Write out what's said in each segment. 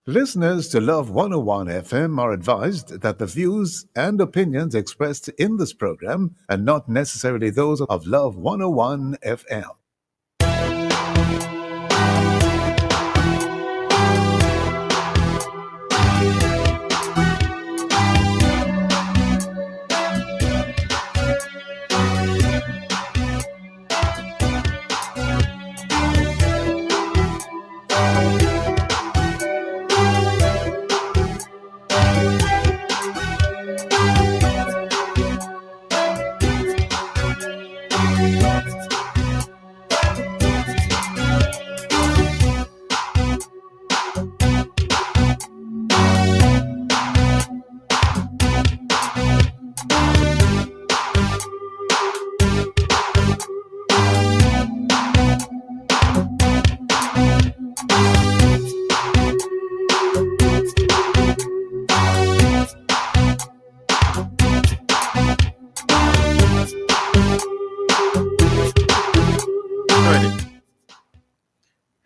Listeners to Love 101 FM are advised that the views and opinions expressed in this program are not necessarily those of Love 101 FM.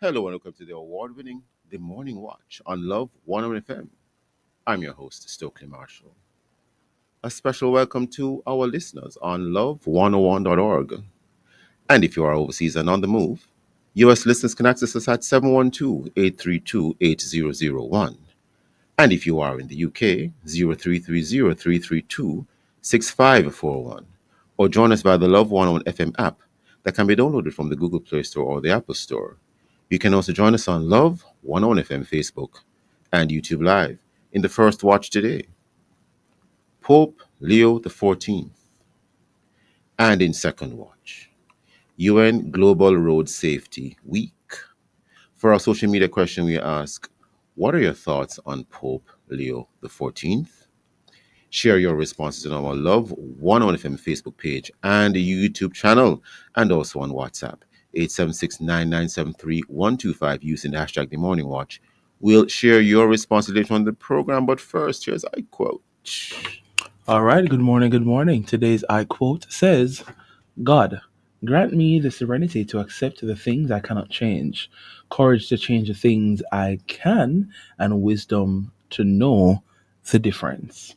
Hello and welcome to the award-winning The Morning Watch on Love 101 FM. I'm your host, Stokeley Marshall. A special welcome to our listeners on love101.org. And if you are overseas and on the move, US listeners can access us at 712-832-8001. And if you are in the UK, 0330-332-6541. Or join us via the Love 101 FM app that can be downloaded from the Google Play Store or the Apple Store. You can also join us on Love 101 FM Facebook and YouTube Live in the first watch today. Pope Leo XIV. And in second watch, UN Global Road Safety Week. For our social media question, we ask, what are your thoughts on Pope Leo XIV? Share your responses on our Love 101 FM Facebook page and the YouTube channel, and also on WhatsApp. 876-9973-125 using the hashtag The Morning Watch. We'll share your response later on the program, but first, here's I quote. All right, good morning, good morning. Today's I quote says, God, grant me the serenity to accept the things I cannot change, courage to change the things I can, and wisdom to know the difference.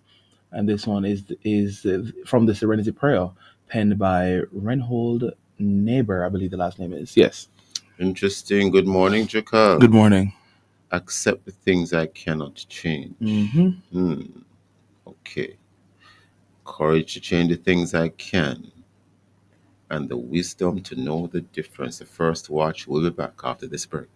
And this one is from the Serenity Prayer, penned by Reinhold Neighbor, I believe the last name is. Yes. Interesting. Good morning, Jacob. Good morning. Accept the things I cannot change. Okay. Courage to change the things I can, and the wisdom to know the difference. The first watch will be back after this break.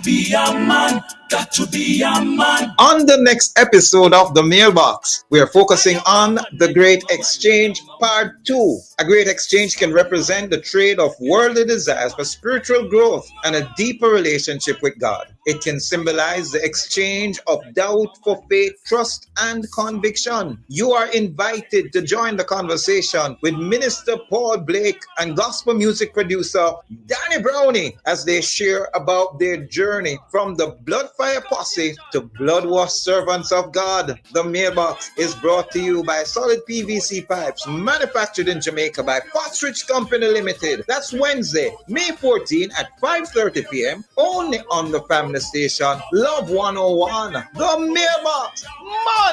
Be a man, got to be a man. On the next episode of The Mailbox, we are focusing on the Great Exchange Part 2. A great exchange can represent the trade of worldly desires for spiritual growth and a deeper relationship with God. It can symbolize the exchange of doubt for faith, trust, and conviction. You are invited to join the conversation with Minister Paul Blake and gospel music producer Danny Brownie as they share about their journey from the Bloodfire Posse to Bloodwash Servants of God. The Mailbox is brought to you by Solid PVC Pipes, manufactured in Jamaica by Foxrich Company Limited. That's Wednesday, May 14 at 5:30 p.m. only on the family station Love 101. The Mailbox,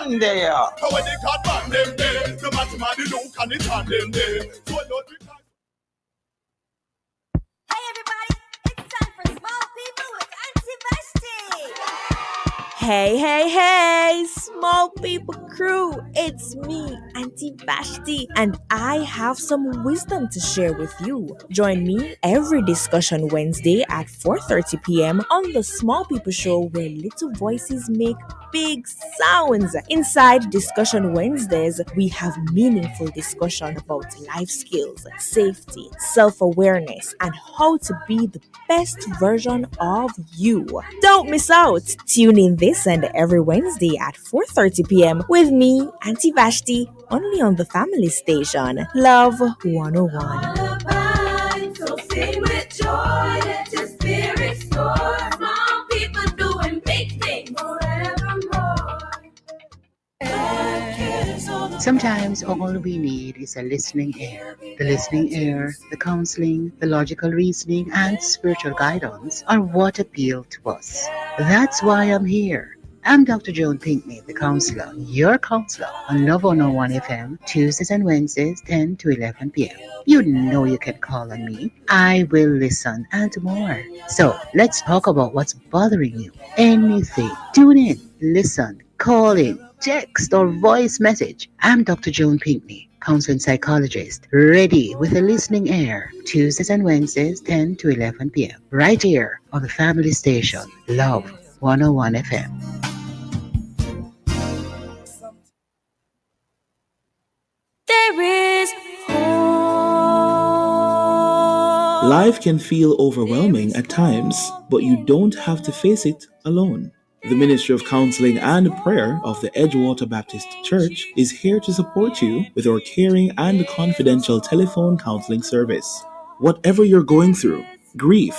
Monday. Hey everybody, it's time for Small People with Auntie Vashti. Hey, Small People crew, it's me, Auntie Vashti, and I have some wisdom to share with you. Join me every discussion Wednesday at 4:30 p.m. on the Small People Show, where little voices make big sounds. Inside Discussion Wednesdays, we have meaningful discussion about life skills, safety, self-awareness, and how to be the best version of you. Don't miss out. Tune in this and every Wednesday at 4:30 p.m. with me, Auntie Vashti, only on the family station, Love 101. So sing with joy, let your spirit soar. Small people Sometimes all we need is a listening ear. The listening ear, the counseling, the logical reasoning, and spiritual guidance are what appeal to us. That's why I'm here. I'm Dr. Joan Pinkney, the counselor, your counselor on Love 101 FM, Tuesdays and Wednesdays, 10 to 11 p.m. You know you can call on me. I will listen and more. So let's talk about what's bothering you. Anything. Tune in, listen, call in, text, or voice message. I'm Dr. Joan Pinkney, counseling psychologist, ready with a listening ear. Tuesdays and Wednesdays, 10 to 11 p.m. Right here on the family station, Love 101 FM. There is hope. Life can feel overwhelming at times, but you don't have to face it alone. The Ministry of Counseling and Prayer of the Edgewater Baptist Church is here to support you with our caring and confidential telephone counseling service. Whatever you're going through, grief,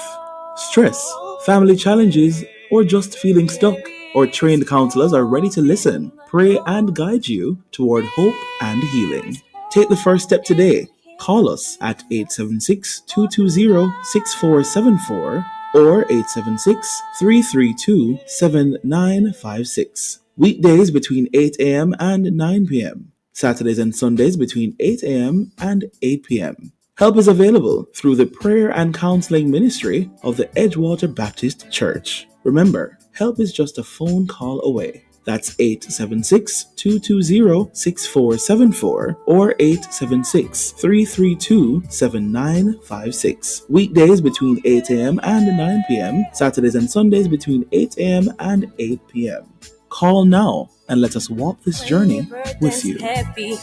stress, family challenges, or just feeling stuck, our trained counselors are ready to listen, pray, and guide you toward hope and healing. Take the first step today. Call us at 876-220-6474 or 876-332-7956. Weekdays between 8 a.m. and 9 p.m. Saturdays and Sundays between 8 a.m. and 8 p.m. Help is available through the prayer and counseling ministry of the Edgewater Baptist Church. Remember, help is just a phone call away. That's 876-220-6474 or 876-332-7956. Weekdays between 8 a.m. and 9 p.m. Saturdays and Sundays between 8 a.m. and 8 p.m. Call now and let us walk this journey with you. Happy,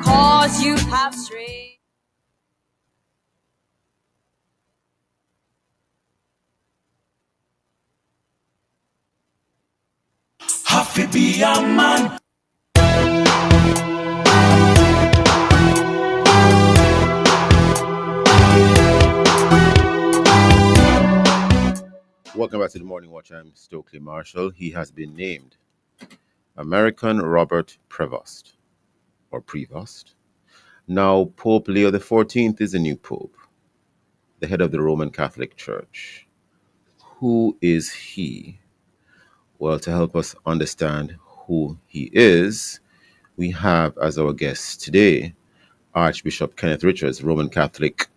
'cause you have strayed. Happy be a man. Welcome back to the Morning Watch. I'm Stokeley Marshall. He has been named American Robert Prevost, or Prevost. Now, Pope Leo XIV is the new Pope, the head of the Roman Catholic Church. Who is he? Well, to help us understand who he is, we have as our guest today Archbishop Kenneth Richards, Roman Catholic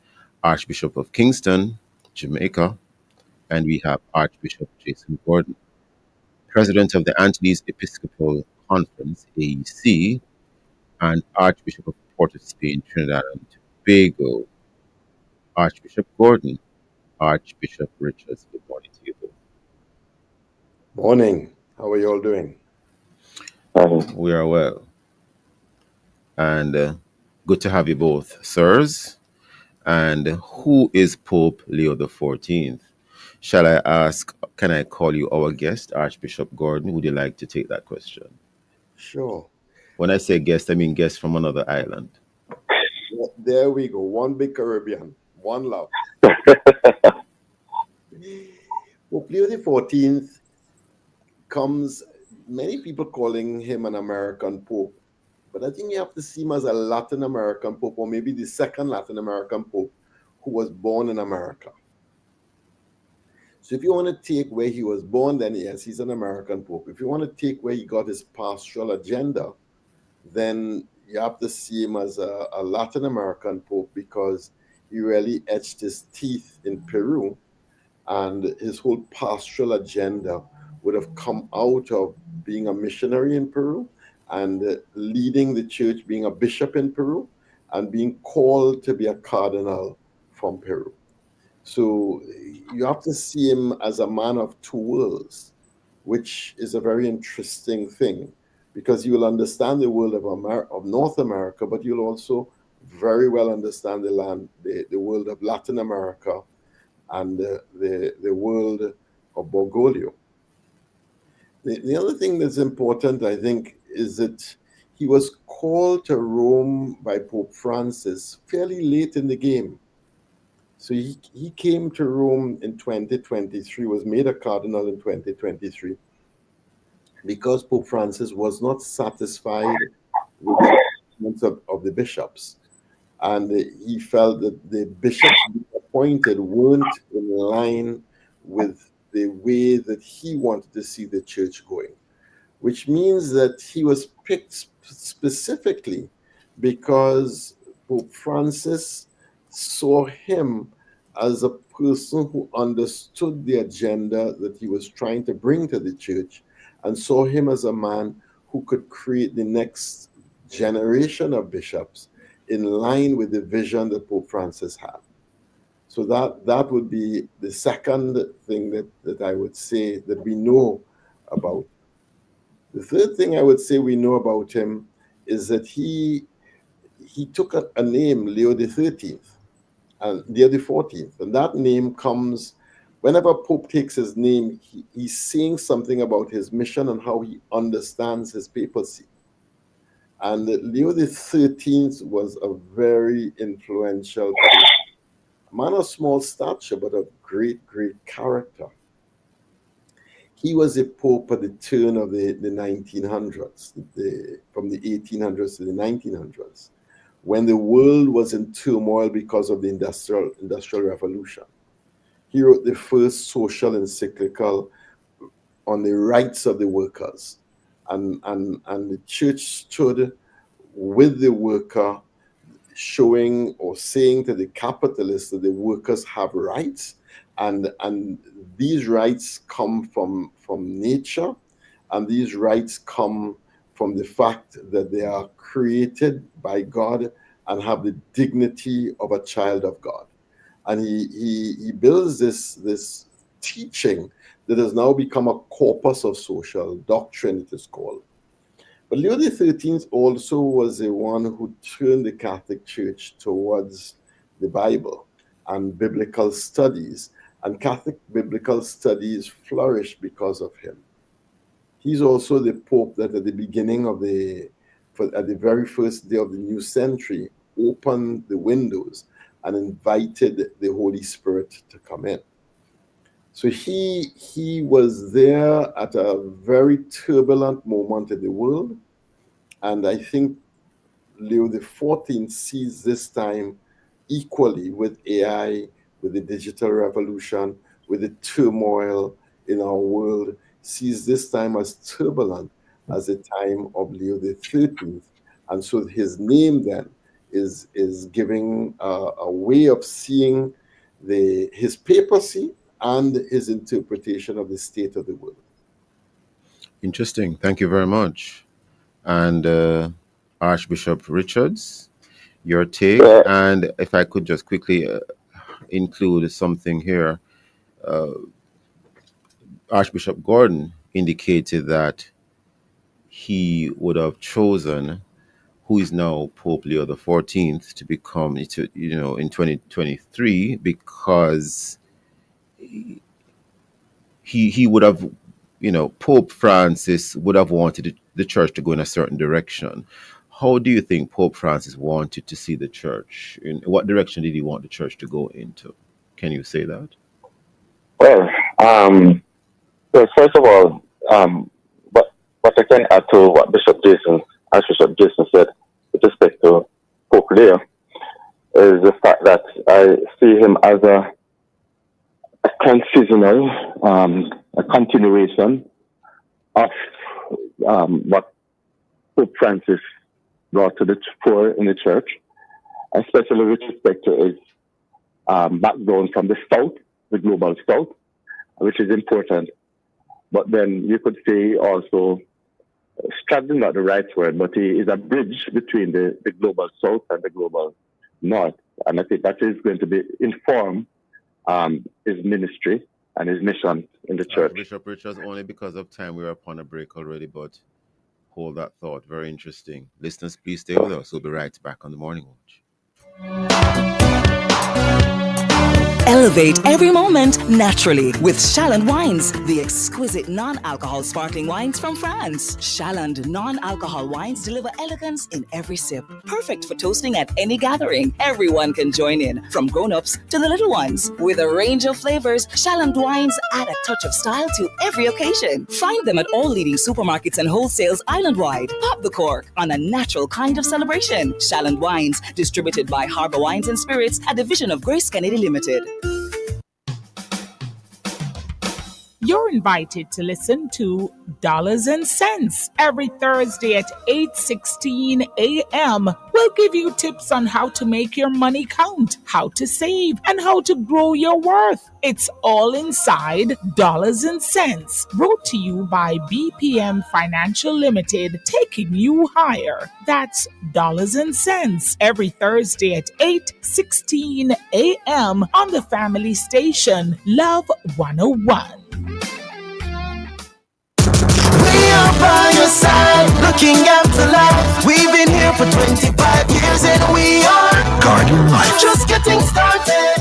Archbishop of Kingston, Jamaica, and we have Archbishop Jason Gordon, President of the Antilles Episcopal Conference, AEC, and Archbishop of Port of Spain, Trinidad and Tobago. Archbishop Gordon, Archbishop Richards, good morning to you both. Morning. How are you all doing? We are well. And good to have you both, sirs. And who is Pope Leo XIV? Shall I ask, can I call you our guest, Archbishop Gordon? Would you like to take that question? Sure. When I say guest, I mean guest from another island. Well, there we go. One big Caribbean. One love. Pope Leo XIV comes, many people calling him an American Pope. But I think you have to see him as a Latin American Pope, or maybe the second Latin American Pope who was born in America. So if you want to take where he was born, then yes, he's an American Pope. If you want to take where he got his pastoral agenda, then you have to see him as a Latin American Pope, because he really etched his teeth in Peru, and his whole pastoral agenda would have come out of being a missionary in Peru and leading the church, being a bishop in Peru, and being called to be a cardinal from Peru. So you have to see him as a man of two worlds, which is a very interesting thing, because you will understand the world of North America, but you'll also very well understand the world of Latin America and the world of Bergoglio. The other thing that's important, I think, is that he was called to Rome by Pope Francis fairly late in the game. So he came to Rome in 2023, was made a cardinal in 2023, because Pope Francis was not satisfied with the appointments of the bishops. And he felt that the bishops appointed weren't in line with the way that he wanted to see the church going, which means that he was picked specifically because Pope Francis saw him as a person who understood the agenda that he was trying to bring to the church, and saw him as a man who could create the next generation of bishops in line with the vision that Pope Francis had. So that would be the second thing that I would say that we know about. The third thing I would say we know about him is that he took a name, Leo the 13th, and Leo the 14th. And that name comes, whenever Pope takes his name, he's saying something about his mission and how he understands his papacy. And Leo the 13th was a very influential pope. A man of small stature, but of great, great character. He was a pope at the turn of the 1900s, from the 1800s to the 1900s, when the world was in turmoil because of the industrial revolution. He wrote the first social encyclical on the rights of the workers. And the church stood with the worker, showing or saying to the capitalists that the workers have rights, and these rights come from nature, and these rights come from the fact that they are created by God and have the dignity of a child of God. And he builds this teaching that has now become a corpus of social doctrine, it is called. But Leo the 13th also was the one who turned the Catholic Church towards the Bible and biblical studies, and Catholic biblical studies flourished because of him. He's also the Pope that at the beginning of at the very first day of the new century, opened the windows and invited the Holy Spirit to come in. So he was there at a very turbulent moment in the world, and I think Leo the 14th sees this time equally with AI, with the digital revolution, with the turmoil in our world, sees this time as turbulent as the time of Leo the 13th. And so his name then is giving a way of seeing his papacy and his interpretation of the state of the world. Interesting. Thank you very much. And Archbishop Richards, your take. And if I could just quickly include something here. Archbishop Gordon indicated that he would have chosen who is now Pope Leo the 14th to become, in 2023, because he would have, Pope Francis would have wanted the church to go in a certain direction. How do you think Pope Francis wanted to see the church? In what direction did he want the church to go into? Can you say that? Well, so first of all, what I can add to what Archbishop Jason said with respect to Pope Leo is the fact that I see him as a transitional, a continuation of what Pope Francis brought to the fore in the church, especially with respect to his background from the South, the global South, which is important. But then you could say also, straddling not the right word, but he is a bridge between the global South and the global North. And I think that is going to be inform his ministry and his mission in the church. Bishop Richards, only because of time, we're upon a break already, but hold that thought. Very interesting. Listeners, please stay with us. We'll be right back on the Morning Watch. Elevate every moment naturally with Chaland Wines, the exquisite non-alcohol sparkling wines from France. Chaland non-alcohol wines deliver elegance in every sip. Perfect for toasting at any gathering. Everyone can join in, from grown-ups to the little ones. With a range of flavors, Chaland Wines add a touch of style to every occasion. Find them at all leading supermarkets and wholesales island-wide. Pop the cork on a natural kind of celebration. Chaland Wines, distributed by Harbor Wines and Spirits, a division of Grace Kennedy Limited. You're invited to listen to Dollars and Cents every Thursday at 8:16 a.m. We'll give you tips on how to make your money count, how to save, and how to grow your worth. It's all inside Dollars and Cents, brought to you by BPM Financial Limited, taking you higher. That's Dollars and Cents every Thursday at 8:16 a.m. on the family station Love 101. By your side, looking after life. We've been here for 25 years and we are Guardian Life. Just getting started,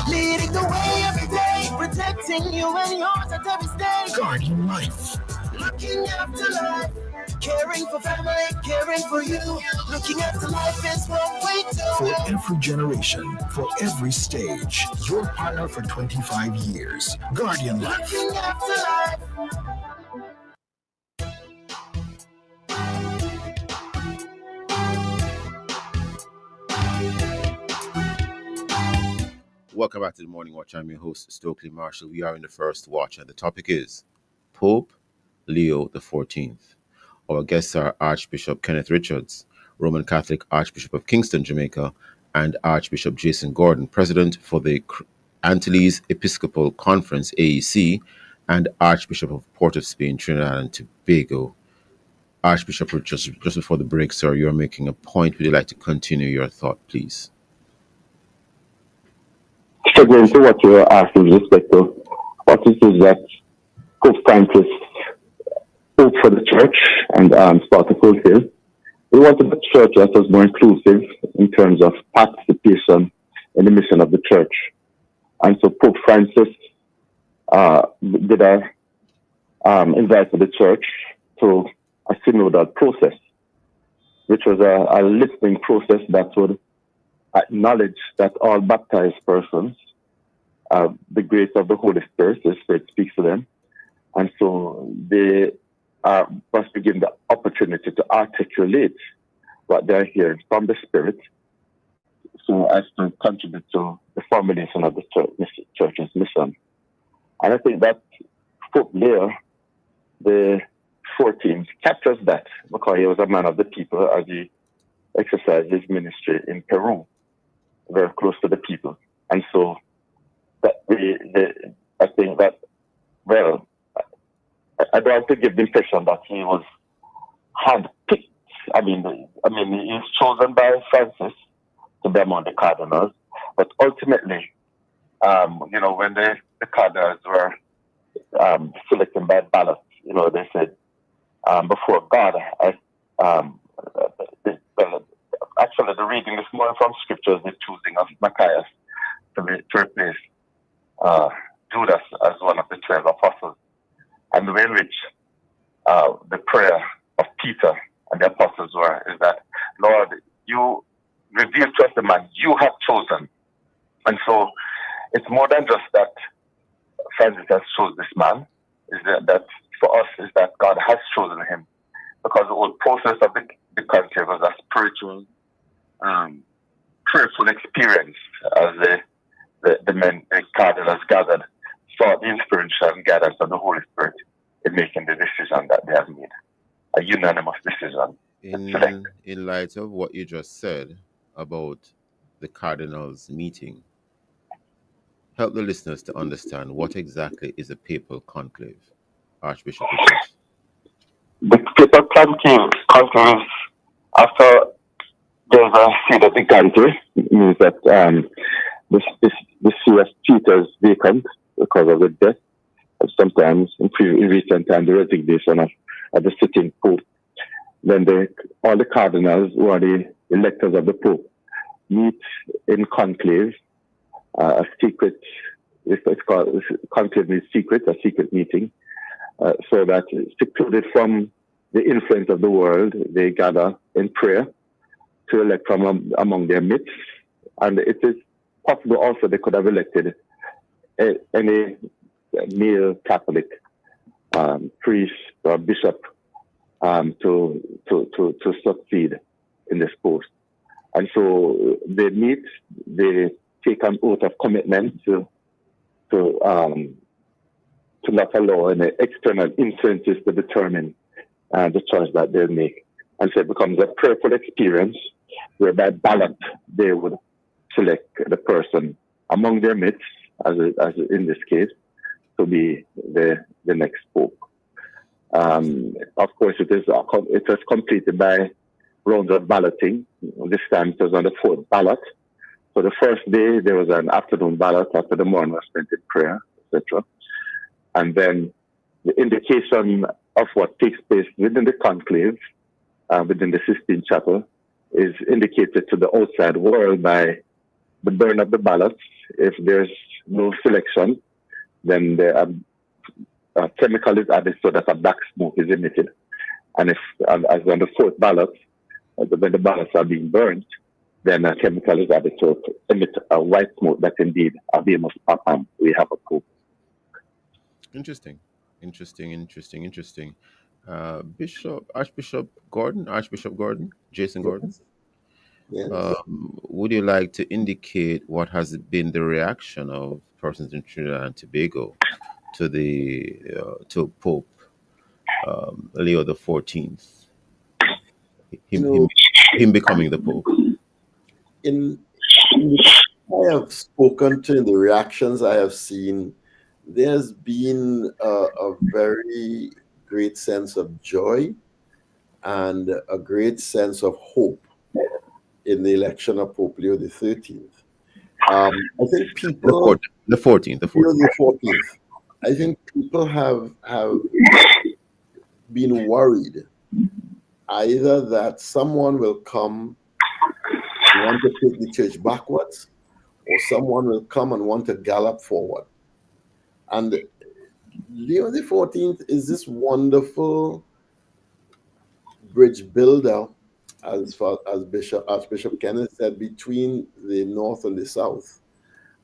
leading the way every day, protecting you and yours at every stage. Guardian Life. Looking after life, caring for family, caring for you. Looking after life is what we do. For every generation, for every stage, your partner for 25 years. Guardian Life. Looking after life. Welcome back to the Morning Watch. I'm your host, Stokeley Marshall. We are in the first watch, and the topic is Pope Leo XIV. Our guests are Archbishop Kenneth Richards, Roman Catholic Archbishop of Kingston, Jamaica, and Archbishop Jason Gordon, President for the Antilles Episcopal Conference, AEC, and Archbishop of Port of Spain, Trinidad and Tobago. Archbishop Richards, just before the break, sir, you're making a point. Would you like to continue your thought, please? Struggling to what you're asking with respect to what it is that Pope Francis hoped for the church and start to fulfill. We wanted the church that was more inclusive in terms of participation in the mission of the church. And so Pope Francis invited the church to a synodal process, which was a listening process that would acknowledge that all baptized persons, the grace of the Holy Spirit, the Spirit speaks to them, and so they must be given the opportunity to articulate what they're hearing from the Spirit, so as to contribute to the formulation of the church's mission. And I think that Pope Leo the 14th captures that, because he was a man of the people as he exercised his ministry in Peru, very close to the people. And so that I think that, well, I don't want to give the impression that he was handpicked. I mean, he was chosen by Francis to be among the cardinals, but ultimately, when the cardinals were selected by ballot, they said, before God, actually, the reading this morning from scriptures, the choosing of Matthias to replace Judas as one of the 12 apostles, and the way in which the prayer of Peter and the apostles is that, Lord, you reveal to us the man you have chosen. And so it's more than just that Francis has chosen this man, is that for us is that God has chosen him, because the whole process of the conclave was a spiritual, prayerful experience as the cardinals gathered, sought the inspiration and guidance of the Holy Spirit in making the decision that they have made, a unanimous decision. In light of what you just said about the cardinals meeting, help the listeners to understand what exactly is a papal conclave, Archbishop Richards. The papal conclave, after there's a seat of the country, it means that the see of Peter is vacant because of the death, and sometimes in recent time the resignation of the sitting pope. Then all the cardinals who are the electors of the pope meet in conclave a secret, it's called conclave means secret, a secret meeting, so that secluded from the influence of the world, they gather in prayer to elect from among their midst. And it is possible also they could have elected any male Catholic priest or bishop to succeed in this post. And so they meet, they take an oath of commitment to not allow any external influences to determine the choice that they'll make. And so it becomes a prayerful experience where by ballot they would select the person among their midst, as in this case, to be the next pope. Of course, it was completed by rounds of balloting. This time it was on the fourth ballot. So the first day there was an afternoon ballot after the morning was spent in prayer, etc. And then the indication of what takes place within the conclave, within the Sistine Chapel, is indicated to the outside world by the burn of the ballots. If there's no selection, then a chemical is added so that a black smoke is emitted. And if, as on the fourth ballot, when the ballots are being burned, then a chemical is added to emit a white smoke that indeed Habemus Papam, we have a pope. Interesting. Archbishop Gordon, Jason Gordon. Yes. Would you like to indicate what has been the reaction of persons in Trinidad and Tobago to the to Pope Leo the 14th, him becoming the Pope? I have spoken to, in the reactions I have seen, there's been a very great sense of joy and a great sense of hope in the election of Pope Leo the 13th. I think people... The 14th. Leo the 14th. I think people have been worried either that someone will come and want to take the church backwards, or someone will come and want to gallop forward. And Leo the 14th is this wonderful bridge builder, as Archbishop Kenneth said, between the North and the South,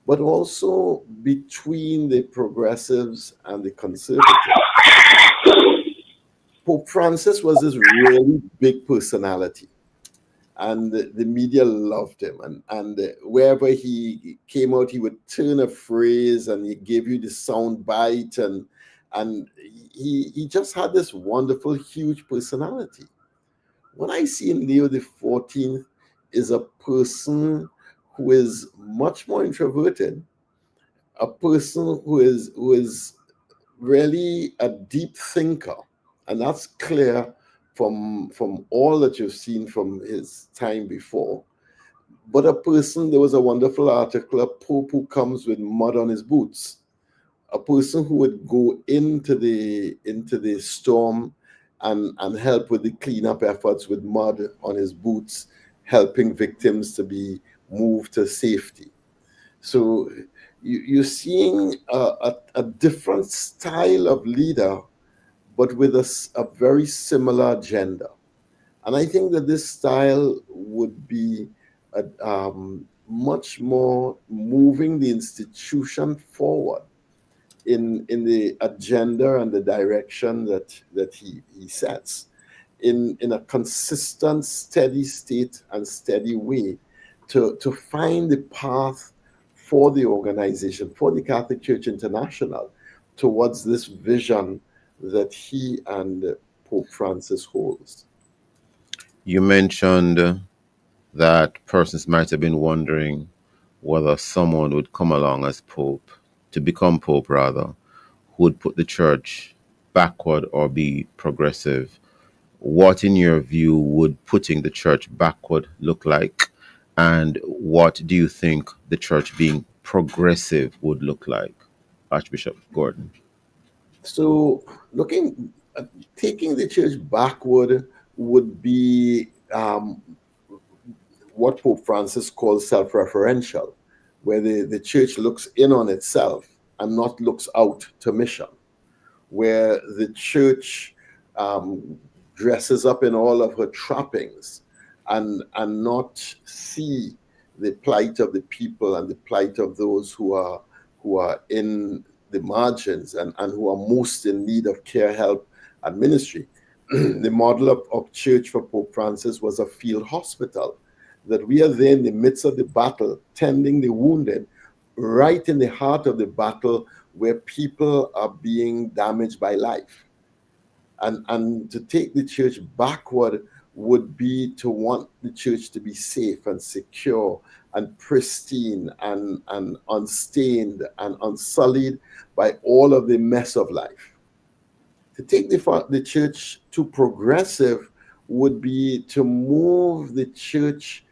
but also between the progressives and the conservatives. Pope Francis was this really big personality, and the media loved him. And wherever he came out, he would turn a phrase and he gave you the sound bite, and he just had this wonderful, huge personality. What I see in Leo the 14th is a person who is much more introverted, a person who is really a deep thinker, and that's clear from all that you've seen from his time before. But a person, there was a wonderful article, a pope who comes with mud on his boots, a person who would go into the storm and help with the cleanup efforts with mud on his boots, helping victims to be moved to safety. So you're seeing a different style of leader, but with a very similar agenda. And I think that this style would be much more moving the institution forward in the agenda and the direction that he sets in a consistent, steady state and steady way to find the path for the organization, for the Catholic Church International, towards this vision that he and Pope Francis holds. You mentioned that persons might have been wondering whether someone would come along as Pope, to become Pope rather, who would put the church backward or be progressive. What, in your view, would putting the church backward look like? And what do you think the church being progressive would look like? Archbishop Gordon. So taking the church backward would be what Pope Francis calls self-referential, where the church looks in on itself and not looks out to mission, where the church dresses up in all of her trappings and not see the plight of the people and the plight of those who are in the margins and who are most in need of care, help, and ministry. The model of church for Pope Francis was a field hospital, that we are there in the midst of the battle, tending the wounded, right in the heart of the battle where people are being damaged by life. And to take the church backward would be to want the church to be safe and secure and pristine and unstained and unsullied by all of the mess of life. To take the church to progressive would be to move the church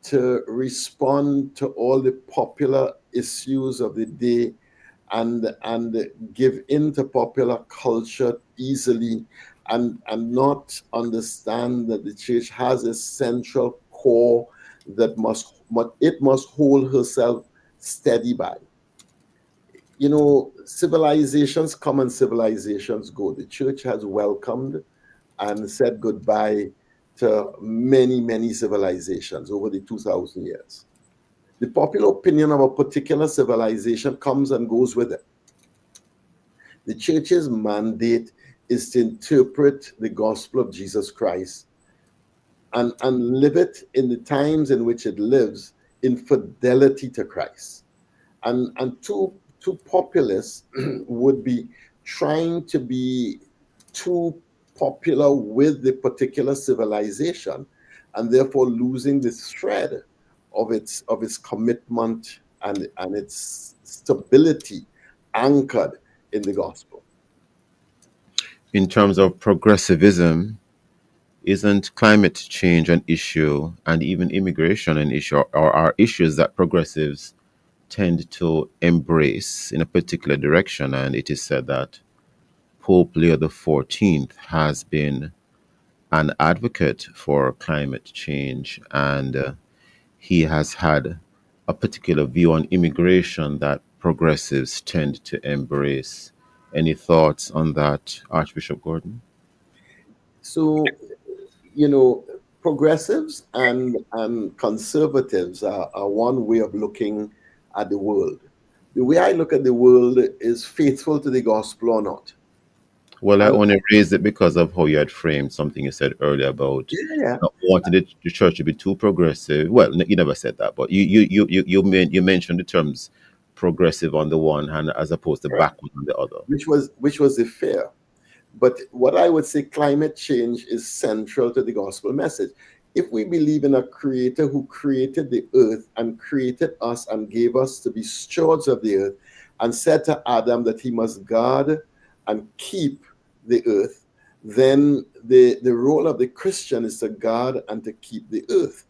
to respond to all the popular issues of the day and give in to popular culture easily and not understand that the church has a central core that it must hold herself steady by. You know, civilizations come and civilizations go. The church has welcomed and said goodbye to many, many civilizations over the 2,000 years. The popular opinion of a particular civilization comes and goes with it. The church's mandate is to interpret the gospel of Jesus Christ and live it in the times in which it lives in fidelity to Christ. And too populists would be trying to be too popular with the particular civilization and therefore losing the thread of its commitment and its stability anchored in the gospel. In terms of progressivism, isn't climate change an issue and even immigration an issue, or are issues that progressives tend to embrace in a particular direction? And it is said that Pope Leo XIV has been an advocate for climate change, and he has had a particular view on immigration that progressives tend to embrace. Any thoughts on that, Archbishop Gordon? So, you know, progressives and conservatives are one way of looking at the world. The way I look at the world is faithful to the gospel or not. Well, I only raised it because of how you had framed something you said earlier about not wanting the church to be too progressive. Well, you never said that, but you mentioned the terms progressive on the one hand as opposed to backward on the other, which was the fear. But what I would say, climate change is central to the gospel message. If we believe in a creator who created the earth and created us and gave us to be stewards of the earth and said to Adam that he must guard and keep the earth, then the role of the Christian is to guard and to keep the earth.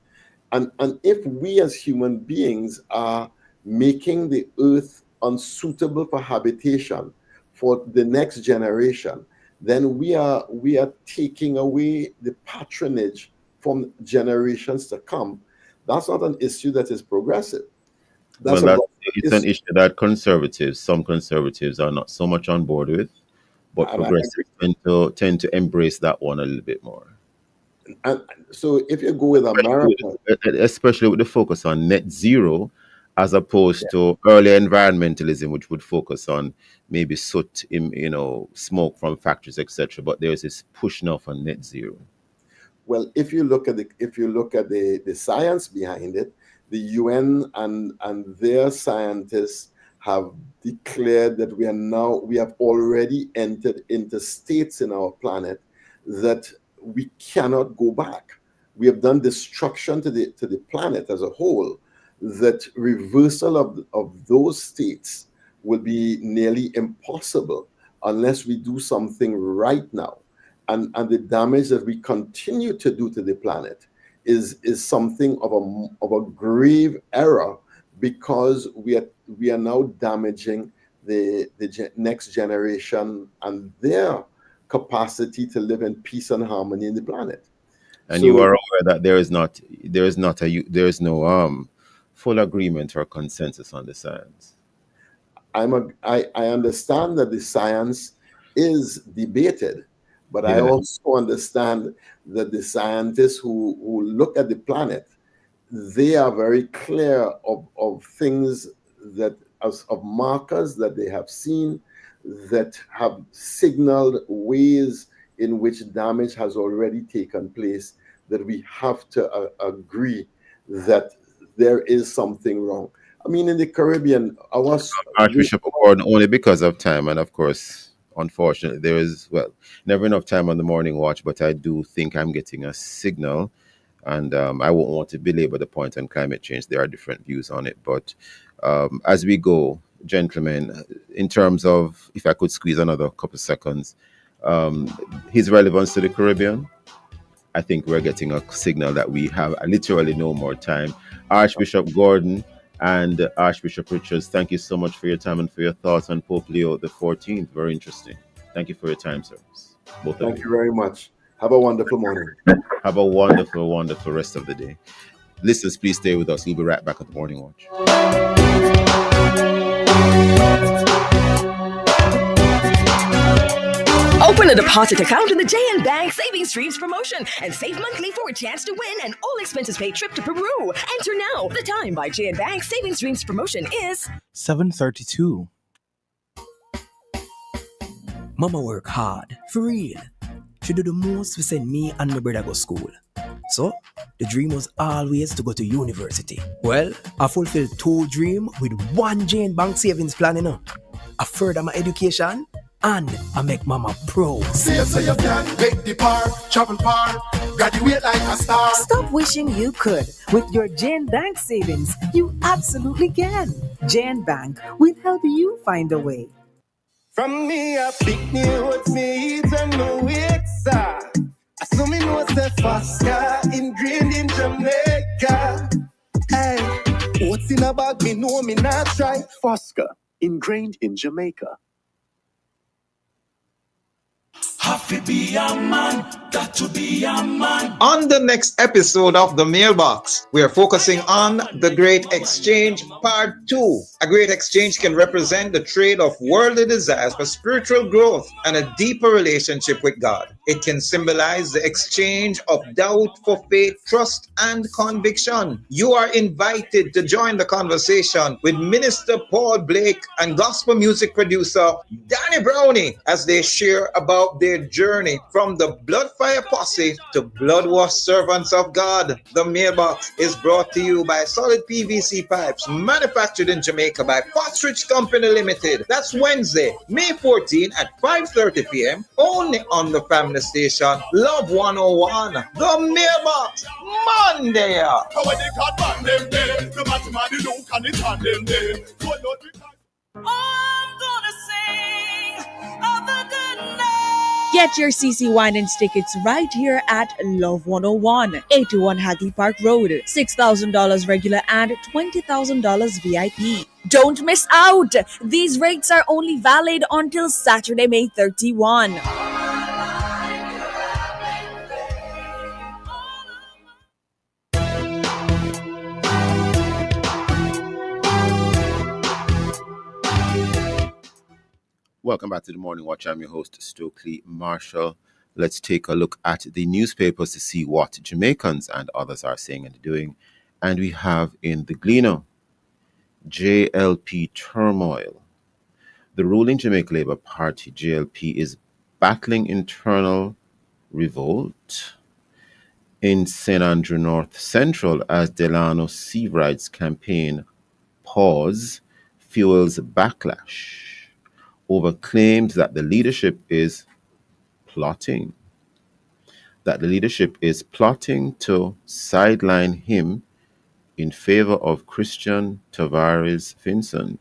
And if we as human beings are making the earth unsuitable for habitation for the next generation, then we are taking away the patronage from generations to come. That's not an issue that is progressive. It's an issue that some conservatives are not so much on board with, but progressives tend to embrace that one a little bit more. And so if you go with America, especially with the focus on net zero, as opposed to earlier environmentalism, which would focus on maybe soot, smoke from factories, etc. But there's this push now for net zero. Well, if you look at the science behind it, the UN and their scientists have declared that we have already entered into states in our planet that we cannot go back. We have done destruction to the planet as a whole, that reversal of those states will be nearly impossible unless we do something right now. And the damage that we continue to do to the planet is something of a grave error, because we are now damaging the next generation and their capacity to live in peace and harmony in the planet. And you are aware that there is no full agreement or consensus on the science? I understand that the science is debated, but I Yeah. also understand that the scientists who look at the planet, they are very clear of things that of markers that they have seen that have signaled ways in which damage has already taken place, that we have to agree that there is something wrong. I mean, in the Caribbean, Archbishop Gordon, only because of time, and of course, unfortunately, there is, well, never enough time on the morning watch, but I do think I'm getting a signal, and I won't want to belabor the point on climate change. There are different views on it, but as we go, gentlemen, in terms of, if I could squeeze another couple seconds, his relevance to the Caribbean, I think we're getting a signal that we have literally no more time. Archbishop Gordon and Archbishop Richards, thank you so much for your time and for your thoughts on Pope Leo the 14th. Very interesting. Thank you for your time, sir. Both of Thank you very much. Have a wonderful morning. Have a wonderful, wonderful rest of the day. Listeners, please stay with us. We'll be right back at the Morning Watch. Open a deposit account in the JN Bank Savings Streams promotion and save monthly for a chance to win an all expenses paid trip to Peru. Enter now. The time by JN Bank Savings Streams promotion is 7:32. Mama work hard, for real. She do the most to send me and my brother go school. So, the dream was always to go to university. Well, I fulfilled 2 dreams with 1 Jane Bank savings plan, you know. I further my education and I make mama proud. See so you can make the par, travel par, graduate like a star. Stop wishing you could. With your Jane Bank savings, you absolutely can. Jane Bank will help you find a way. From me, I pick new what me eat and no weeks. I saw me know say Fosca, ingrained in Jamaica. Hey, what's in a bag, me know me not try. Fosca, ingrained in Jamaica. Have to be a man, got to be a man. On the next episode of The Mailbox, we are focusing on the Great Exchange Part 2. A great exchange can represent the trade of worldly desires for spiritual growth and a deeper relationship with God. It can symbolize the exchange of doubt for faith, trust, and conviction. You are invited to join the conversation with Minister Paul Blake and gospel music producer Danny Brownie as they share about their journey from the Bloodfire Posse to Bloodwash Servants of God. The Mailbox is brought to you by Solid PVC Pipes, manufactured in Jamaica by Fostrich Company Limited. That's Wednesday, May 14 at 5:30 p.m. only on the family station Love 101. The Mailbox, Monday. Get your CC Winans tickets right here at Love 101, 81 Hadley Park Road, $6,000 regular and $20,000 VIP. Don't miss out! These rates are only valid until Saturday, May 31. Welcome back to the Morning Watch. I'm your host, Stokeley Marshall. Let's take a look at the newspapers to see what Jamaicans and others are saying and doing. And we have in the Gleaner, JLP turmoil. The ruling Jamaica Labour Party, JLP, is battling internal revolt in St. Andrew North Central as Delano Seavride's campaign pause fuels backlash over claims that the leadership is plotting to sideline him in favor of Christian Tavares Vinson.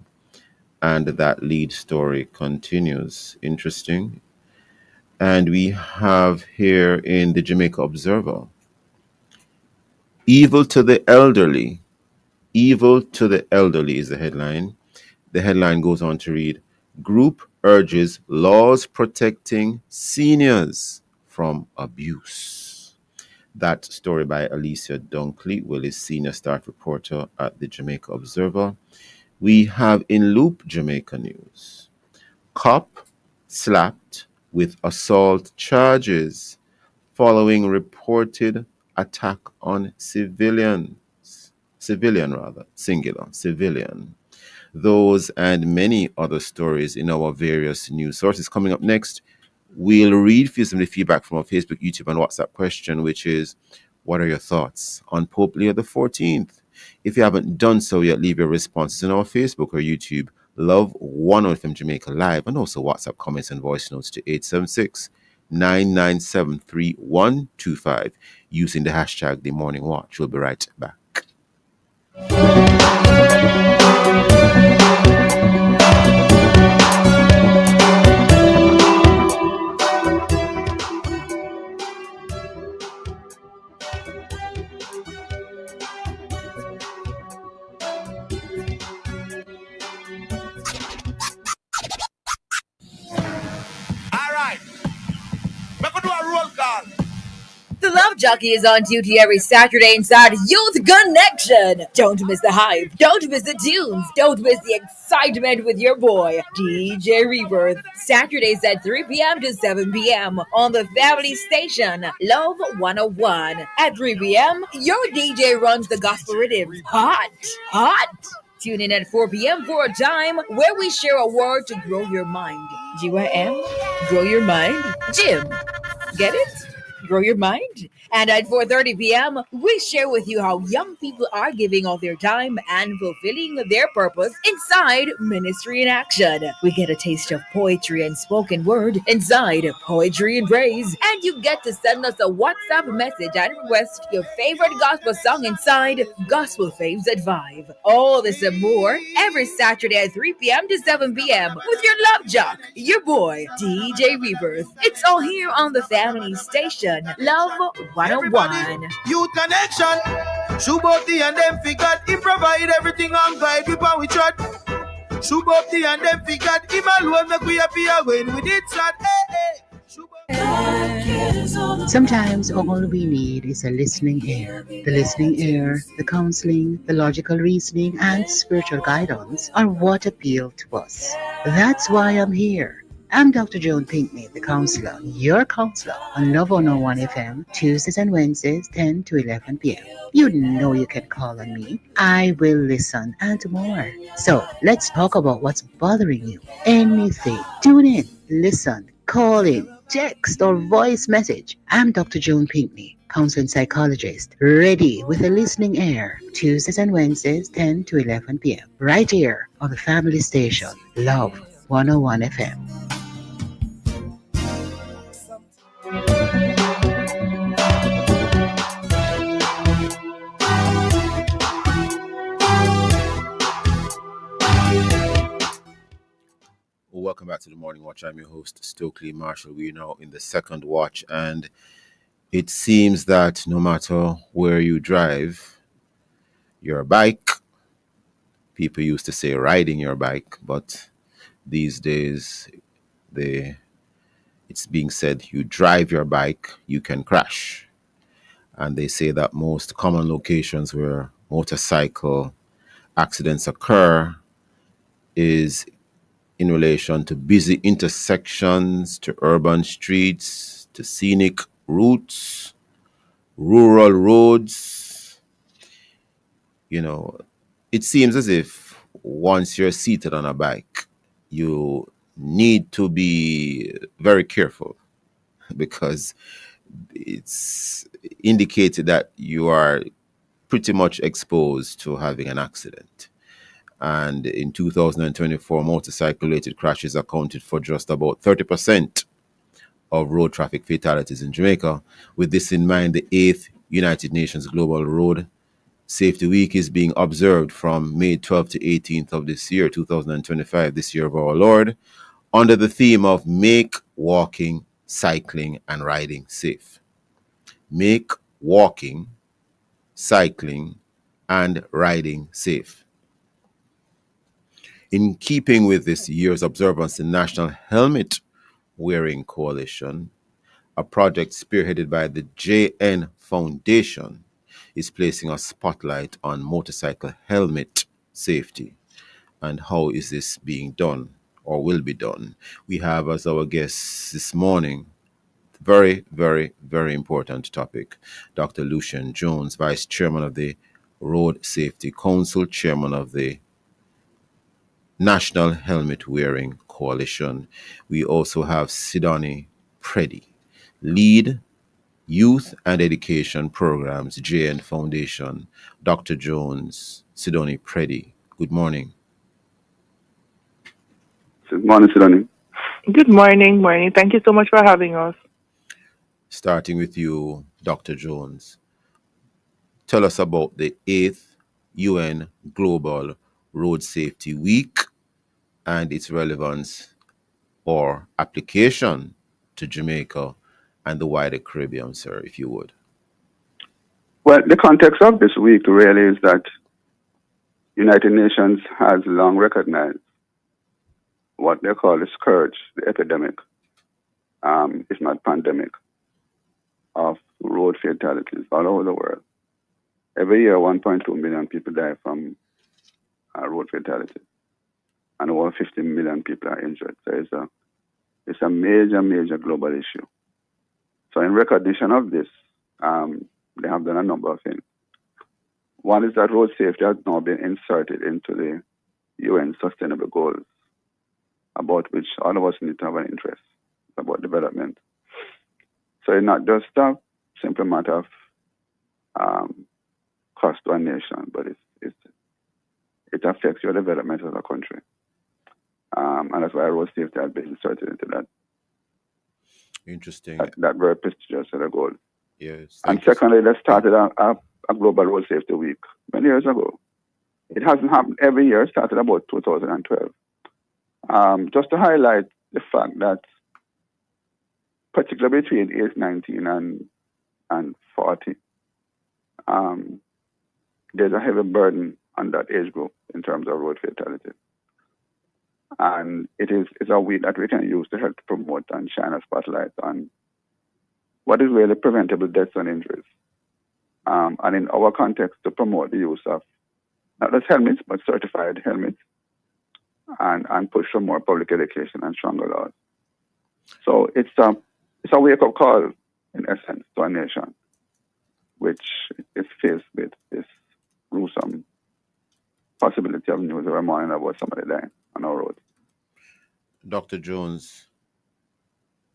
And that lead story continues. Interesting. And we have here in the Jamaica Observer, evil to the elderly is the headline. The headline goes on to read, Group urges laws protecting seniors from abuse. That story by Alicia Dunkley, Willis senior staff reporter at the Jamaica Observer. We have in loop Jamaica news. Cop slapped with assault charges following reported attack on civilian rather, singular, civilian. Those and many other stories in our various news sources. Coming up next, we'll read some of the feedback from our Facebook, YouTube, and WhatsApp question, which is, what are your thoughts on Pope Leo the 14th? If you haven't done so yet, leave your responses on our Facebook or YouTube, Love 101 FM Jamaica Live, and also WhatsApp comments and voice notes to 876-997-3125 using the hashtag The Morning Watch. We'll be right back. The Love Jockey is on duty every Saturday inside Youth Connection. Don't miss the hype. Don't miss the tunes. Don't miss the excitement with your boy, DJ Rebirth. Saturdays at 3 p.m. to 7 p.m. on the family station, Love 101. At 3 p.m., your DJ runs the gospel rhythm. Hot, hot. Tune in at 4 p.m. for a time where we share a word to grow your mind. GYM? Grow your mind? Jim. Get it? Grow your mind. And at 4:30 p.m., we share with you how young people are giving all their time and fulfilling their purpose inside Ministry in Action. We get a taste of poetry and spoken word inside Poetry and Praise. And you get to send us a WhatsApp message and request your favorite gospel song inside Gospel Faves at 5. All this and more every Saturday at 3 p.m. to 7 p.m. with your love jock, your boy, DJ Rebirth. It's all here on the family station, Love 101. Youth Connection. Shubopti and them figured he provide everything on guide people we trot. Shubopti and them figured him alone make we appear when we did start. Sometimes all we need is a listening ear. The listening ear, the counseling, the logical reasoning, and spiritual guidance are what appeal to us. That's why I'm here. I'm Dr. Joan Pinkney, the counselor, your counselor on Love 101 FM, Tuesdays and Wednesdays, 10 to 11 p.m. You know you can call on me. I will listen and more. So let's talk about what's bothering you. Anything. Tune in, listen, call in, text or voice message. I'm Dr. Joan Pinkney, counseling psychologist, ready with a listening ear. Tuesdays and Wednesdays, 10 to 11 p.m. Right here on the family station, Love 101 FM. Welcome back to the Morning Watch. I'm your host, Stokeley Marshall. We're now in the second watch, and it seems that no matter where you drive your bike, people used to say riding your bike, but these days it's being said you drive your bike, you can crash. And they say that most common locations where motorcycle accidents occur is in relation to busy intersections, to urban streets, to scenic routes, rural roads. You know, it seems as if once you're seated on a bike, you need to be very careful because it's indicated that you are pretty much exposed to having an accident. And in 2024, motorcycle-related crashes accounted for just about 30% of road traffic fatalities in Jamaica. With this in mind, the 8th United Nations Global Road Safety Week is being observed from May 12th to 18th of this year, 2025, this year of our Lord, under the theme of Make Walking, Cycling, and Riding Safe. Make walking, cycling, and riding safe. In keeping with this year's observance, the National Helmet Wearing Coalition a project spearheaded by the JN Foundation, is placing a spotlight on motorcycle helmet safety. And how is this being done or will be done? We have as our guest this morning, very, very, very important topic, Dr. Lucian Jones, Vice Chairman of the Road Safety Council, Chairman of the National Helmet Wearing Coalition. We also have Sidoni Preddy, Lead Youth and Education Programs, JN Foundation. Dr. Jones, Sidoni Preddy, good morning. Good morning, Sidoni. Good morning, morning. Thank you so much for having us. Starting with you, Dr. Jones. Tell us about the 8th UN Global Road Safety Week and its relevance or application to Jamaica and the wider Caribbean, sir, if you would. Well, the context of this week really is that United Nations has long recognized what they call the scourge, the epidemic, if not pandemic, of road fatalities all over the world. Every year, 1.2 million people die from road fatalities, and over 50 million people are injured. So it's a major, major global issue. So in recognition of this, they have done a number of things. One is that road safety has now been inserted into the UN Sustainable Goals, about which all of us need to have an interest about development. So it's not just a simple matter of cost to a nation, but it affects your development as a country. And that's why road safety has been inserted into that. Interesting. That very prestigious set of goals. Yes. And secondly, they started a global road safety week many years ago. It hasn't happened every year. It started about 2012. Just to highlight the fact that, particularly between age 19 and 40, there's a heavy burden on that age group in terms of road fatality. And it's a week that we can use to help promote and shine a spotlight on what is really preventable deaths and injuries. And in our context, to promote the use of not just helmets, but certified helmets, and push for more public education and stronger laws. So it's a wake-up call, in essence, to a nation which is faced with this gruesome possibility of news every morning about somebody dying on our roads. Dr. Jones,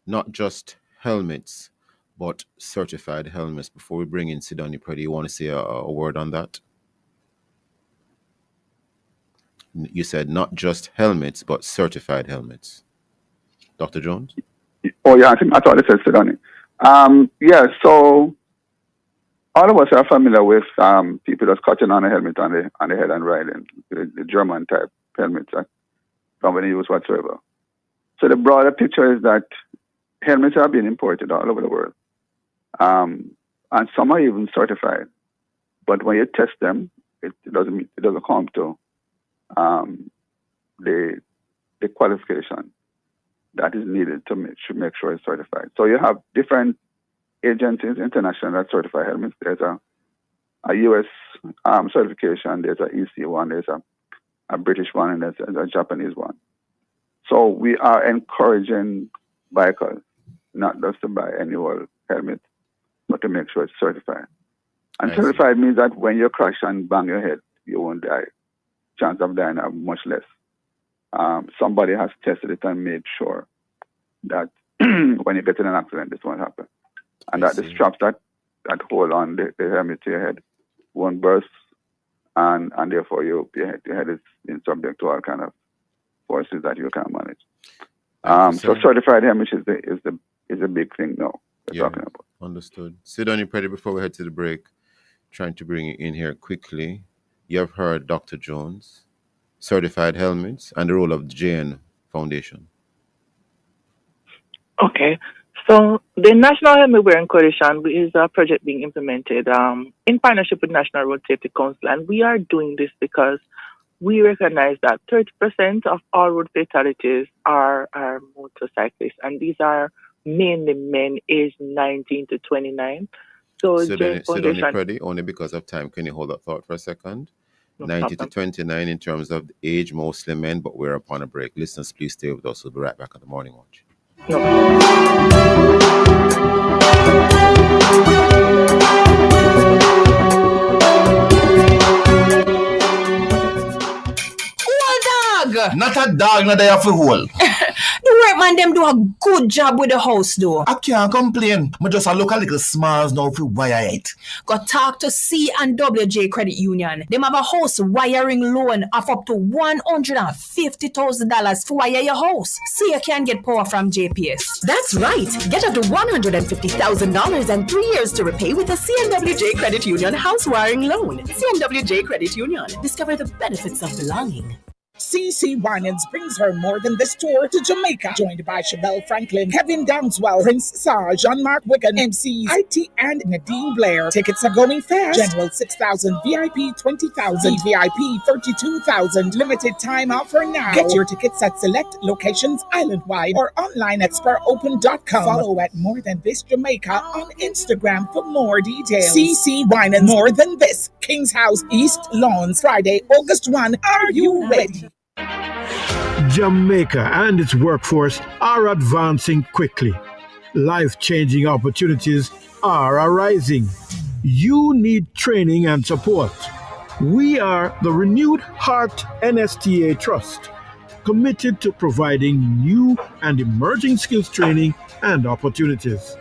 not just helmets, but certified helmets. Before we bring in Sidoni Preddy, you want to say a word on that? You said not just helmets, but certified helmets. Dr. Jones? Oh, yeah, I thought it said Sidoni. Yeah, so all of us are familiar with people just cutting on a helmet on the head and riding, the German type helmets that don't have any use whatsoever. So the broader picture is that helmets are being imported all over the world. And some are even certified. But when you test them, it doesn't come to the qualification that is needed to make sure it's certified. So you have different agencies, international, that certify helmets. There's a US certification, there's an EC one, there's a British one, and there's a Japanese one. So we are encouraging bikers not just to buy any old helmet, but to make sure it's certified. And certified means that when you crash and bang your head, you won't die. Chance of dying are much less. Somebody has tested it and made sure that when you get in an accident, this won't happen. And that the straps that hold on the helmet to your head won't burst, and therefore your head is being subject to all kind of forces that you can't manage. So certified helmet is a big thing now we're talking about. Understood. Sidoni Preddy, before we head to the break, trying to bring you in here quickly. You have heard Dr. Jones, certified helmets, and the role of the JN Foundation. Okay. So the National Helmet Wearing Coalition is a project being implemented in partnership with National Road Safety Council, and we are doing this because we recognize that 30% of all road fatalities are motorcyclists, and these are mainly men aged 19 to 29. So Jane Sidonie Foundation, Preddy, only because of time, can you hold that thought for a second? no 90 to problem. 29 in terms of the age, mostly men, but we're upon a break. Listeners, please stay with us. We'll be right back on the Morning Watch. Dog! Not a dog, not there for hole. The work man them do a good job with the house though. I can't complain. I just a look a little smalls now for wire it. Go talk to C&WJ Credit Union. Them have a house wiring loan of up to $150,000 for wire your house, so you can get power from JPS. That's right. Get up to $150,000 and 3 years to repay with a C&WJ Credit Union house wiring loan. C&WJ Credit Union. Discover the benefits of belonging. CC Winans brings her More Than This tour to Jamaica, joined by Chevelle Franklin, Kevin Downswell, Prince Sar, Jean-Marc Wigan, MCs IT and Nadine Blair. Tickets are going fast. General 6,000, VIP 20,000, VIP 32,000. Limited time offer now. Get your tickets at select locations island-wide or online at SpurOpen.com. Follow at More Than This Jamaica on Instagram for more details. CC Winans, More Than This, King's House, East Lawns, Friday, August 1. Are you ready? Jamaica and its workforce are advancing quickly. Life-changing opportunities are arising. You need training and support. We are the Renewed Heart NSTA Trust, committed to providing new and emerging skills training and opportunities.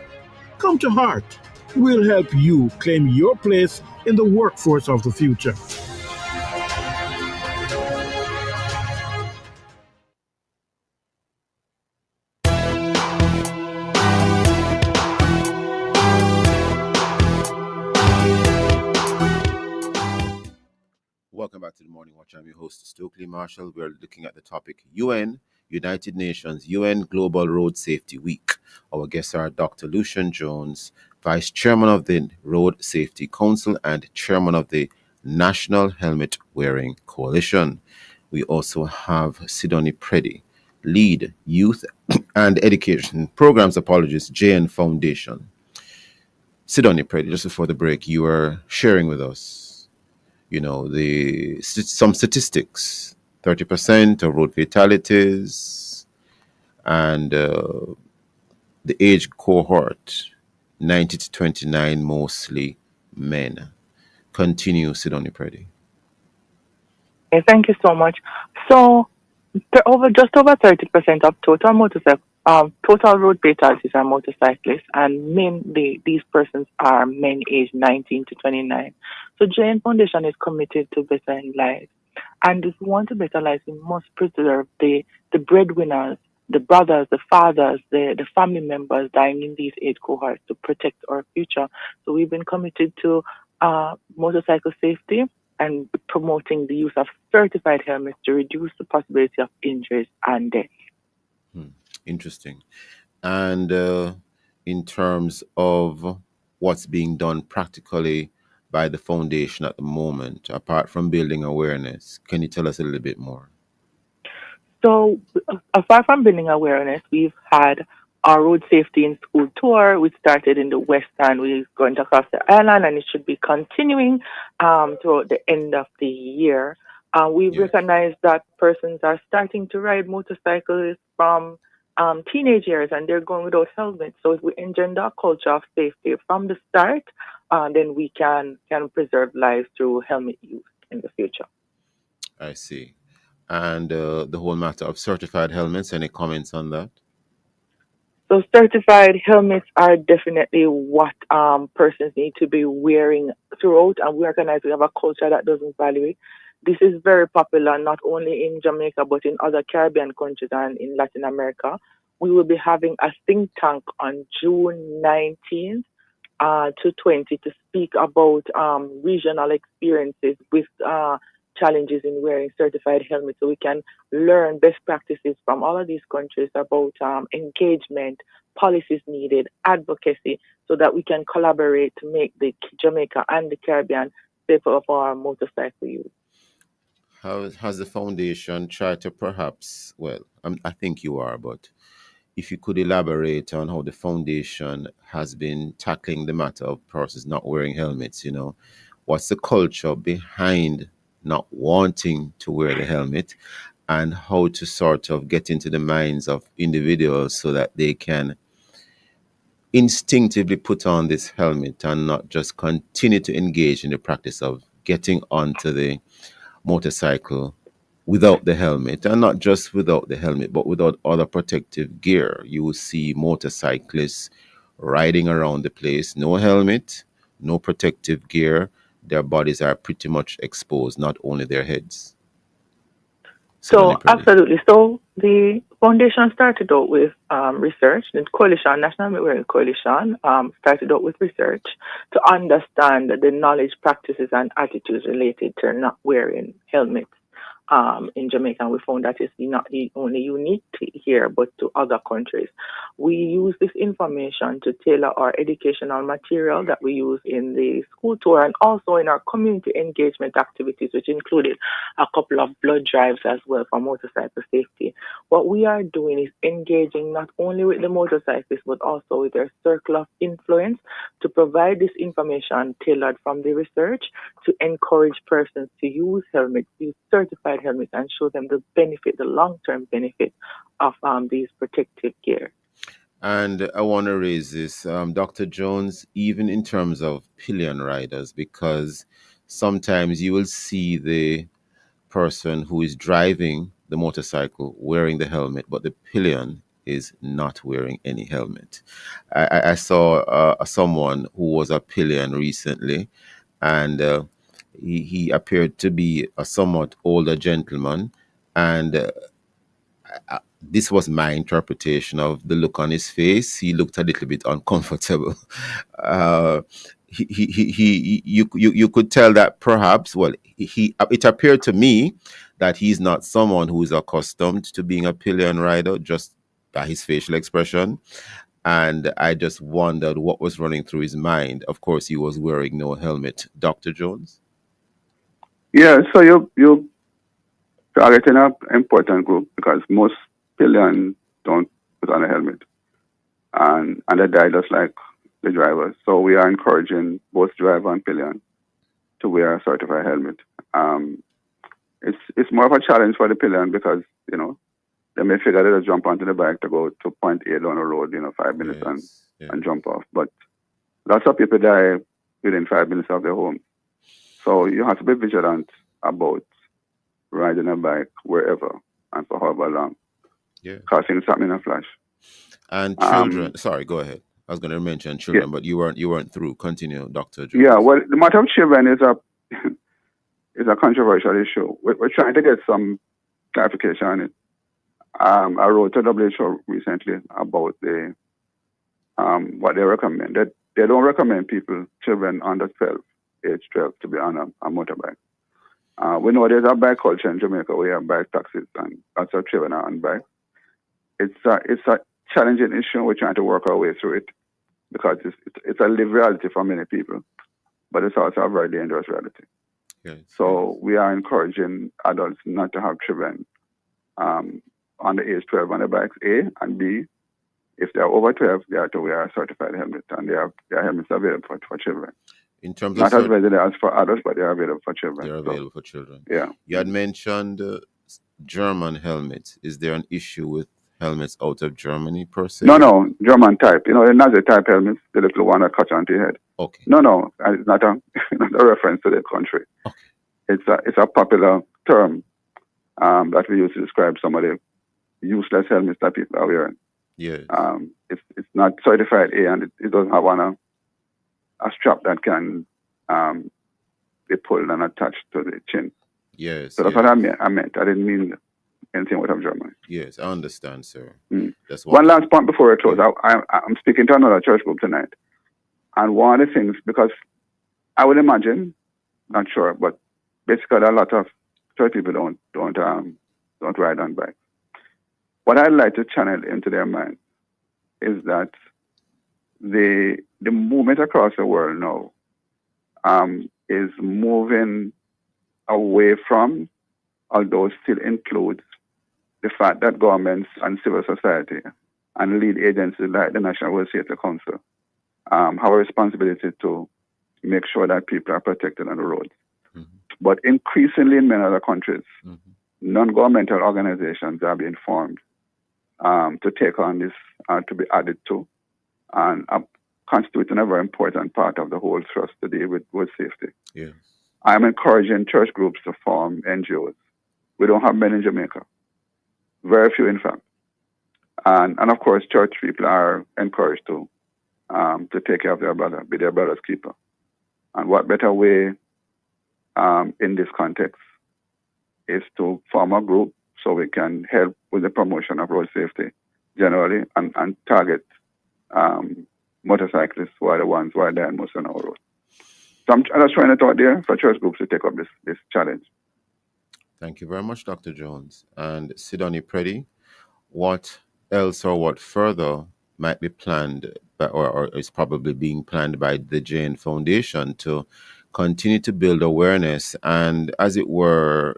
Come to Heart. We'll help you claim your place in the workforce of the future. Welcome back to the Morning Watch. I'm your host, Stokeley Marshall. We're looking at the topic United Nations UN Global Road Safety Week. Our guests are Dr. Lucian Jones, Vice Chairman of the Road Safety Council and Chairman of the National Helmet Wearing Coalition. We also have Sidonie Preddy, Lead Youth and Education Programs Apologist, JN Foundation. Sidonie Preddy, just before the break, you were sharing with us some statistics, 30% of road fatalities, and the age cohort, 90 to 29, mostly men. Continue, Sidonie Preddy. Okay, thank you so much. So, just over 30% of total road fatalities are motorcyclists, and these persons are men aged 19 to 29. So Jane Foundation is committed to bettering lives. And if we want to better lives, we must preserve the breadwinners, the brothers, the fathers, the family members dying in these age cohorts to protect our future. So we've been committed to motorcycle safety and promoting the use of certified helmets to reduce the possibility of injuries and death. Interesting. And in terms of what's being done practically by the foundation at the moment, apart from building awareness, can you tell us a little bit more? So, apart from building awareness, we've had our road safety in school tour. We started in the West End. We're going across the island, and it should be continuing throughout the end of the year. We recognize that persons are starting to ride motorcycles from teenage years, and they're going without helmets. So if we engender a culture of safety from the start, then we can preserve lives through helmet use in the future. I see. And the whole matter of certified helmets, any comments on that? So certified helmets are definitely what persons need to be wearing throughout, and we recognize we have a culture that doesn't value it. This is very popular not only in Jamaica but in other Caribbean countries and in Latin America. We will be having a think tank on June 19th to 20 to speak about regional experiences with challenges in wearing certified helmets, so we can learn best practices from all of these countries about engagement, policies needed, advocacy, so that we can collaborate to make the Jamaica and the Caribbean safer for our motorcycle use. How has the foundation tried to perhaps, I think you are, but if you could elaborate on how the foundation has been tackling the matter of persons not wearing helmets, what's the culture behind not wanting to wear the helmet, and how to sort of get into the minds of individuals so that they can instinctively put on this helmet and not just continue to engage in the practice of getting onto the motorcycle without the helmet, and not just without the helmet, but without other protective gear. You will see motorcyclists riding around the place, no helmet, no protective gear. Their bodies are pretty much exposed, not only their heads. So, absolutely. So, the foundation started out with research. The coalition, National Wearing Coalition, started out with research to understand the knowledge, practices, and attitudes related to not wearing helmets in Jamaica. And we found that it's not only unique to here, but to other countries. We use this information to tailor our educational material that we use in the school tour and also in our community engagement activities, which included a couple of blood drives as well for motorcycle safety. What we are doing is engaging not only with the motorcyclists, but also with their circle of influence to provide this information tailored from the research to encourage persons to use helmets, use certified helmets, and show them the benefit, the long-term benefit of these protective gear. And I want to raise this, Dr. Jones, even in terms of pillion riders, because sometimes you will see the person who is driving the motorcycle wearing the helmet, but the pillion is not wearing any helmet. I saw someone who was a pillion recently, and he appeared to be a somewhat older gentleman, and this was my interpretation of the look on his face. He looked a little bit uncomfortable. You could tell that perhaps, well, it appeared to me that he's not someone who is accustomed to being a pillion rider just by his facial expression. And I just wondered what was running through his mind. Of course, he was wearing no helmet. Dr. Jones? Yeah, so you targeting an important group because most pillion don't put on a helmet, and they die just like the drivers. So we are encouraging both driver and pillion to wear a certified helmet. It's more of a challenge for the pillion because they may figure they'll jump onto the bike to go to point A down the road, 5 minutes and jump off. But lots of people die within 5 minutes of their home. So you have to be vigilant about riding a bike wherever and for however long. Yeah. Because things happen in a flash. And children, sorry, go ahead. I was going to mention children, but you weren't through. Continue, Dr. Jones. Yeah, well, the matter of children is a controversial issue. We're trying to get some clarification on it. I wrote to WHO recently about what they recommend. They don't recommend children under 12, age 12, to be on a motorbike. We know there's a bike culture in Jamaica. We have bike taxis and lots of children are on bikes. It's a challenging issue. We're trying to work our way through it because it's a live reality for many people, but it's also a very dangerous reality. Yes. So we are encouraging adults not to have children under age 12 on the bikes, A, and B, if they're over 12, they are to wear a certified helmet, and there are helmets available for children. In terms not of as readily as for adults, but they are available for children. They're available for children. Yeah. You had mentioned German helmets. Is there an issue with helmets out of Germany per se? No, German type. The Nazi type helmets, the little one that cuts onto your head. Okay. No, it's not a reference to the country. Okay. It's a popular term that we use to describe some of the useless helmets that people are wearing. Yes. It's not certified A, and it doesn't have a strap that can be pulled and attached to the chin. Yes. So that's what I meant. I didn't mean anything out of Germany. Yes, I understand, sir. That's one last point before we close. I'm speaking to another church group tonight, and one of the things, because I would imagine, not sure, but basically a lot of church people don't ride on bikes. What I'd like to channel into their mind is that the movement across the world now is moving away from, although still includes, the fact that governments and civil society and lead agencies like the National Road Safety Council have a responsibility to make sure that people are protected on the roads. But increasingly in many other countries, non-governmental organizations are being formed to take on this, to be added to, and constituting a very important part of the whole thrust to deal with road safety. Yeah. I'm encouraging church groups to form NGOs. We don't have many in Jamaica, very few in fact. And of course, church people are encouraged to take care of their brother, be their brother's keeper. And what better way in this context is to form a group so we can help with the promotion of road safety generally and target motorcyclists who are the ones who are dying most on our road. So I'm just trying it out there for church groups to take up this challenge. Thank you very much, Dr. Jones. And Sidoni Preddy, what else or what further might be planned or is probably being planned by the Jane Foundation to continue to build awareness and, as it were,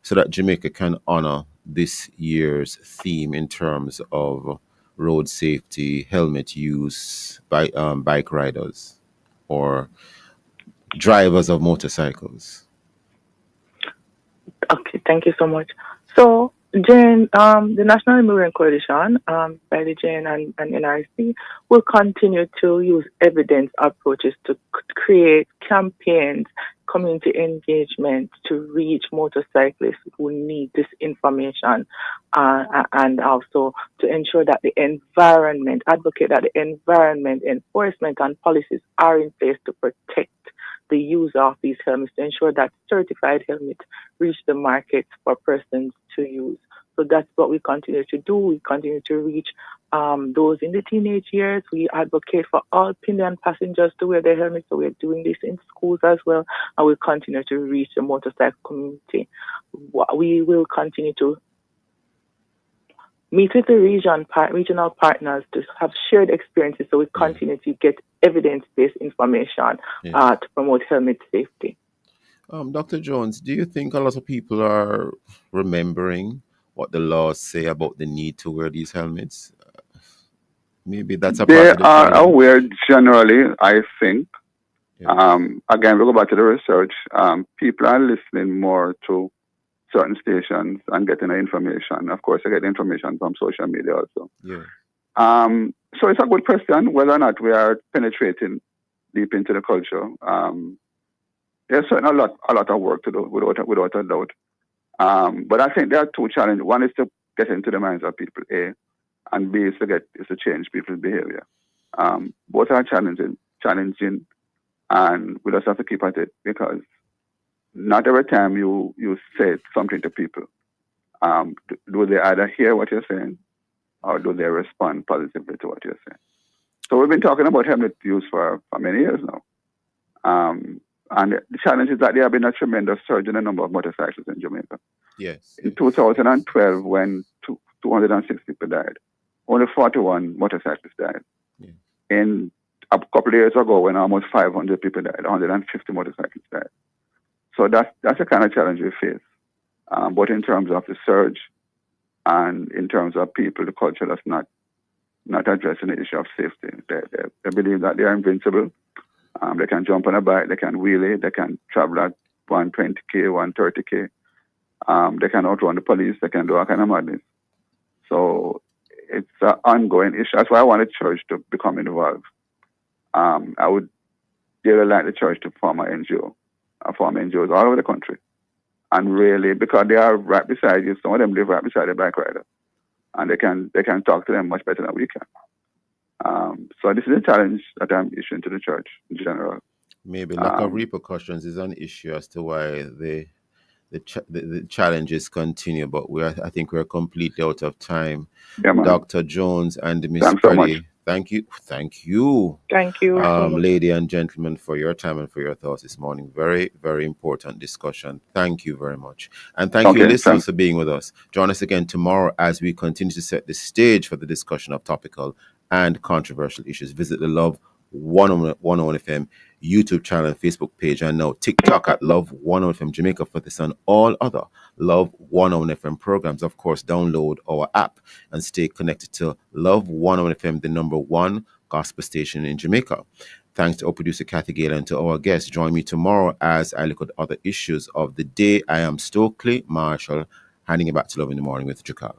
so that Jamaica can honor this year's theme in terms of road safety, helmet use by bike riders or drivers of motorcycles? Okay, thank you so much. So, Jane, the National Immigrant Coalition, by the Jane and NRC, will continue to use evidence approaches to create campaigns, community engagement to reach motorcyclists who need this information, and also to ensure that the environment, advocate that the environment, enforcement and policies are in place to protect the use of these helmets, to ensure that certified helmets reach the market for persons to use. So that's what we continue to do. We continue to reach those in the teenage years. We advocate for all pillion passengers to wear their helmets. So we're doing this in schools as well. And we'll continue to reach the motorcycle community. We will continue to meet with the regional partners to have shared experiences so we continue to get evidence-based information to promote helmet safety. Dr. Jones, do you think a lot of people are remembering what the laws say about the need to wear these helmets? Maybe that's a part They of the are challenge. aware generally, I think. Again, we go back to the research. People are listening more to certain stations and getting the information. Of course, I get information from social media also. Yeah. So it's a good question whether or not we are penetrating deep into the culture. There's certainly a lot of work to do, without a doubt. But I think there are two challenges. One is to get into the minds of people, A, and B is to change people's behavior. Both are challenging, and we just have to keep at it because not every time you say something to people, do they either hear what you're saying or do they respond positively to what you're saying? So we've been talking about helmet use for many years now. And the challenge is that there have been a tremendous surge in the number of motorcyclists in Jamaica. Yes. In 2012, when 206 people died, only 41 motorcyclists died. Yeah. In a couple of years ago, when almost 500 people died, 150 motorcyclists died. So that's the kind of challenge we face. But in terms of the surge and in terms of people, the culture that's not addressing the issue of safety. They believe that they are invincible. They can jump on a bike, they can wheelie, they can travel at 120k, 130k. They can outrun the police, they can do all kind of madness. So it's an ongoing issue. That's why I wanted church to become involved. I would really like the church to form an NGO. Form NGOs all over the country. And really, because they are right beside you, some of them live right beside the bike rider. And they can talk to them much better than we can. So this is a challenge that I'm issuing to the church in general. Maybe lack of repercussions is an issue as to why the challenges continue, but I think we're completely out of time. Yeah, Dr. Jones and Miss Thanks so much. Preddy, thank you. Thank you. So much. Lady and gentlemen, for your time and for your thoughts this morning. Very, very important discussion. Thank you very much. And thank you, listeners, for being with us. Join us again tomorrow as we continue to set the stage for the discussion of topical and controversial issues. Visit the Love 101 FM YouTube channel and Facebook page, and now TikTok at Love 101 FM Jamaica for this and all other Love 101 FM programs. Of course, download our app and stay connected to Love 101 FM, the number one gospel station in Jamaica. Thanks to our producer Kathy Gale and to our guests. Join me tomorrow as I look at other issues of the day. I am Stokeley Marshall, handing it back to Love in the Morning with Jakar.